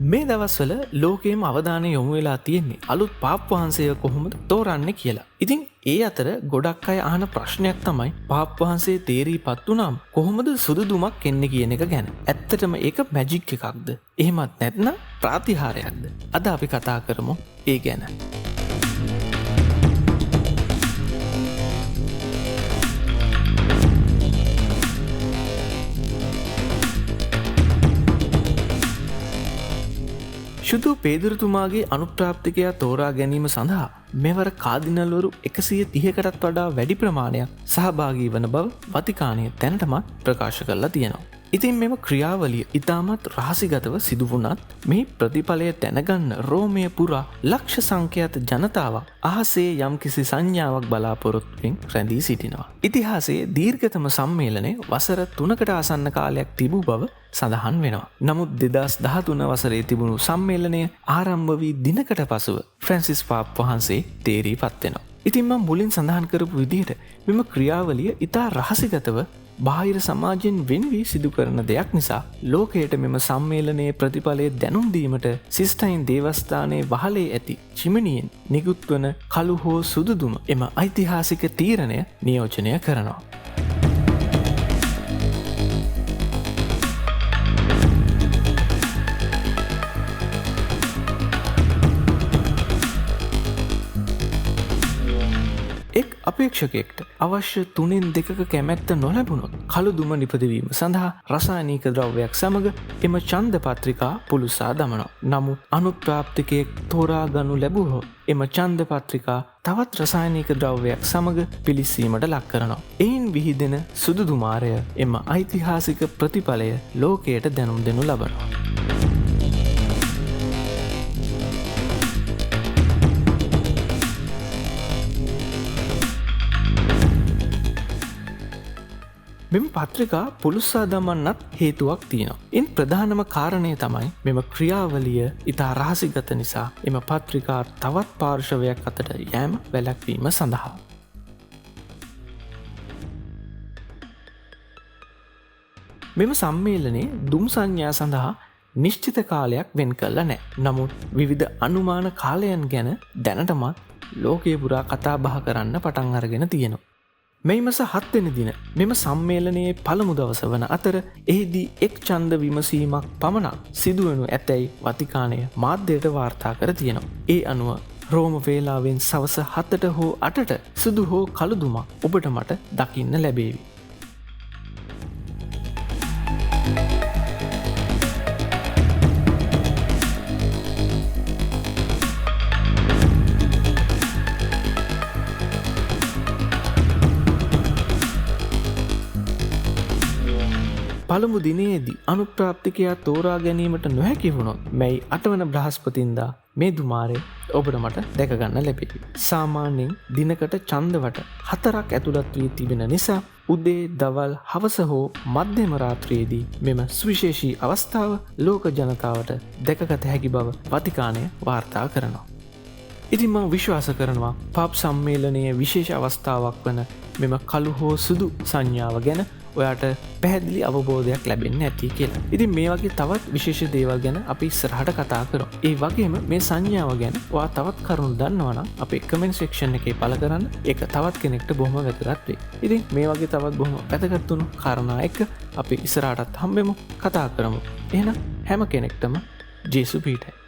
මේ දවස්වල ලෝකයේම අවධානය යොමු වෙලා තියෙන්නේ අලුත් පාප් වහන්සේව කොහොමද තෝරන්නේ කියලා. ඉතින් ඒ අතර ගොඩක් අය අහන ප්‍රශ්නයක් තමයි පාප් වහන්සේ තේරීපත් වුණාම කොහොමද සුදු දුමක් එන්නේ කියන එක ගැන. ඇත්තටම ඒක මැජික් එකක්ද? එහෙමත් නැත්නම් ප්‍රාතිහාරයක්ද? අද අපි කතා කරමු ඒ ගැන. ශුදු පේදුරුතුමාගේ අනුප්‍රාප්තිකයා තෝරා ගැනීම සඳහා මෙවර කාදිනල්වරු 130කටත් වඩා වැඩි ප්‍රමාණයක් සහභාගී වන බව වතිකානය තැනටමත් ප්‍රකාශ කරලා තියෙනවා. ඉතින් මෙම ක්‍රියාවලිය ඉතාමත් රහසිගතව සිදු වුණත් මේ ප්‍රතිඵලය දැනගන්න රෝමය පුරා ලක්ෂ සංඛ්‍යාත ජනතාවක් අහසේ යම්කිසි සංඥාවක් බලාපොරොත්තුවෙන් රැඳී සිටිනවා. ඉතිහාසයේ දීර්ඝතම සම්මේලනය වසර 3කට ආසන්න කාලයක් තිබූ බව සඳහන් වෙනවා. නමුත් 2013 වසරේ තිබුණු සම්මේලනය ආරම්භ වී දිනකට පසුව ෆ්‍රැන්සිස් පාප් වහන්සේ තේරීපත් වෙනවා. ඉතින් මම මුලින් සඳහන් කරපු විදිහට මෙම ක්‍රියාවලිය ඉතා රහසිගතව බාහිර සමාජයෙන් වෙන් වී සිදු කරන දෙයක් නිසා ලෝකයට මෙම සම්මේලනයේ ප්‍රතිඵලය දැනුම් දීමට සිස්ටයින් දේවස්ථානයේ වහලේ ඇති චිමනියෙන් නිකුත් වන කළු හෝ සුදු දුම එම ඓතිහාසික තීරණය නියෝජනය කරනවා. අපේක්ෂකයෙක්ට අවශ්‍ය 3/2 කැමැත්ත නොලැබුණොත් කළු දුම නිපදවීම සඳහා රසායනික ද්‍රව්‍යයක් සමග එම ඡන්ද පත්‍රිකා පුළුසා දමනවා. නමුත් අනුප්‍රාප්තිකයෙක් තෝරා ගනු ලැබුවහොත් එම ඡන්ද පත්‍රිකා තවත් රසායනික ද්‍රව්‍යයක් සමග පිළිස්සීමට ලක් කරනවා. එයින් විහිදෙන සුදු දුමාරය එම ඓතිහාසික ප්‍රතිඵලය ලෝකයට දැනුම් දෙනු ලබනවා. මෙම පත්‍රිකා පුළුස්සා දමන්නත් හේතුවක් තියෙනවා. ඉන් ප්‍රධානම කාරණය තමයි මෙම ක්‍රියාවලිය ඉතා රහසිගත නිසා එම පත්‍රිකා තවත් පාර්ශවයක් අතට යෑම වැළැක්වීම සඳහා. මෙම සම්මේලනයේ දුම් සංඥා සඳහා නිශ්චිත කාලයක් වෙන් කළ නැහැ. නමුත් විවිධ අනුමාන කාලයන් ගැන දැනටමත් ලෝකයේ පුරා කතා බහ කරන්න පටන් අරගෙන තියෙනවා. මේ මාස 7 වෙනි දින මෙම සම්මේලනයේ පළමු දවස වන අතර එහිදී එක් ඡන්ද විමසීමක් පමණක් සිදුවනු ඇතැයි වතිකානය මාධ්‍යයට වාර්තා කර තියෙනවා. ඒ අනුව රෝම වේලාවෙන් සවස 7ට හෝ 8ට සුදු හෝ කළු දුමක් ඔබට මට දකින්න ලැබේවි. පළමු දිනයේදී අනුප්‍රාප්තිකයා තෝරා ගැනීමට නොහැකි වුණොත් මැයි 8 වන බ්‍රහස්පතින්දා මේ දුමාරය ඔබට මට දැක ගන්න ලැබෙයි. සාමාන්‍යයෙන් දිනකට ඡන්දවට 4ක් ඇතුළත් වී තිබෙන නිසා උදේ, දවල්, හවස හෝ මධ්‍යම රාත්‍රියේදී මෙම සුවිශේෂී අවස්ථාව ලෝක ජනතාවට දැකගත හැකි බව වතිකානය වාර්තා කරනවා. ඉතින් මම විශ්වාස කරනවා පාප් සම්මේලනයේ විශේෂ අවස්ථාවක් වන මෙම කළු හෝ සුදු සංඥාව ගැන ඔයාට පැහැදිලි අවබෝධයක් ලැබෙන්නේ නැති කියලා. ඉතින් මේ වගේ තවත් විශේෂ දේවල් ගැන අපි ඉස්සරහට කතා කරමු. ඒ වගේම මේ සංඥාව ගැන ඔයා තවත් කරුණු දන්නවා නම් අපේ කමෙන්ට් සෙක්ෂන් එකේ පළ කරන්න. ඒක තවත් කෙනෙක්ට බොහොම වැදගත් වෙයි. ඉතින් මේ වගේ තවත් බොහොම වැදගත් වුණු කාරණා එක්ක අපි ඉස්සරහටත් හම්බෙමු, කතා කරමු. එහෙනම් හැම කෙනෙක්ටම ජේසු පීඨයි.